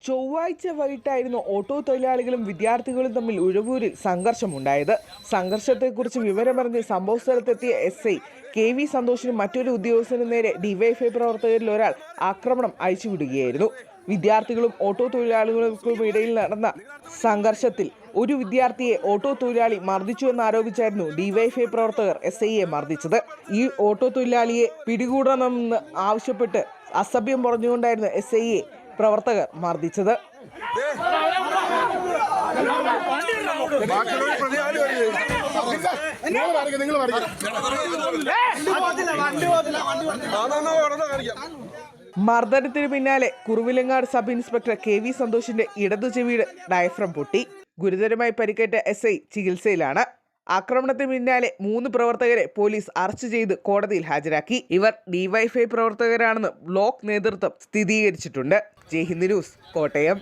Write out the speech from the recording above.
ചൊവ്വാഴ്ച വൈകിട്ടായിരുന്നു ഓട്ടോ തൊഴിലാളികളും വിദ്യാർത്ഥികളും തമ്മിൽ ഉഴവൂരിൽ സംഘർഷമുണ്ടായത്. സംഘർഷത്തെക്കുറിച്ച് വിവരമറിഞ്ഞ് സംഭവസ്ഥലത്തെത്തിയ SI KV സന്തോഷിനും മറ്റൊരു ഉദ്യോഗസ്ഥനും നേരെ ഡിവൈഎഫ്ഐ പ്രവർത്തകരിൽ ഒരാൾ ആക്രമണം അയച്ചുവിടുകയായിരുന്നു. വിദ്യാർത്ഥികളും ഓട്ടോ തൊഴിലാളികൾക്കും ഇടയിൽ നടന്ന സംഘർഷത്തിൽ ഒരു വിദ്യാർത്ഥിയെ ഓട്ടോ തൊഴിലാളി മർദ്ദിച്ചുവെന്നാരോപിച്ചായിരുന്നു ഡിവൈഎഫ്ഐ പ്രവർത്തകർ SIയെ മർദ്ദിച്ചത്. ഈ ഓട്ടോ തൊഴിലാളിയെ പിടികൂടണമെന്ന് ആവശ്യപ്പെട്ട് അസഭ്യം പറഞ്ഞുകൊണ്ടായിരുന്നു SIയെ പ്രവർത്തകർ മർദ്ദിച്ചത്. മർദ്ദനത്തിന് പിന്നാലെ കുറുവിലങ്ങാട് സബ് ഇൻസ്പെക്ടർ KV സന്തോഷിന്റെ ഇടതു ചെവിയുടെ ഡയഫ്രം പൊട്ടി. ഗുരുതരമായി പരിക്കേറ്റ SI ചികിത്സയിലാണ്. ആക്രമണത്തിന് പിന്നാലെ 3 പ്രവർത്തകരെ പോലീസ് അറസ്റ്റ് ചെയ്ത് കോടതിയിൽ ഹാജരാക്കി. ഇവർ ഡിവൈഎഫ്ഐ പ്രവർത്തകരാണെന്ന് ബ്ലോക്ക് നേതൃത്വം സ്ഥിരീകരിച്ചിട്ടുണ്ട്. ജയ് ഹിന്ദ് ന്യൂസ്, കോട്ടയം.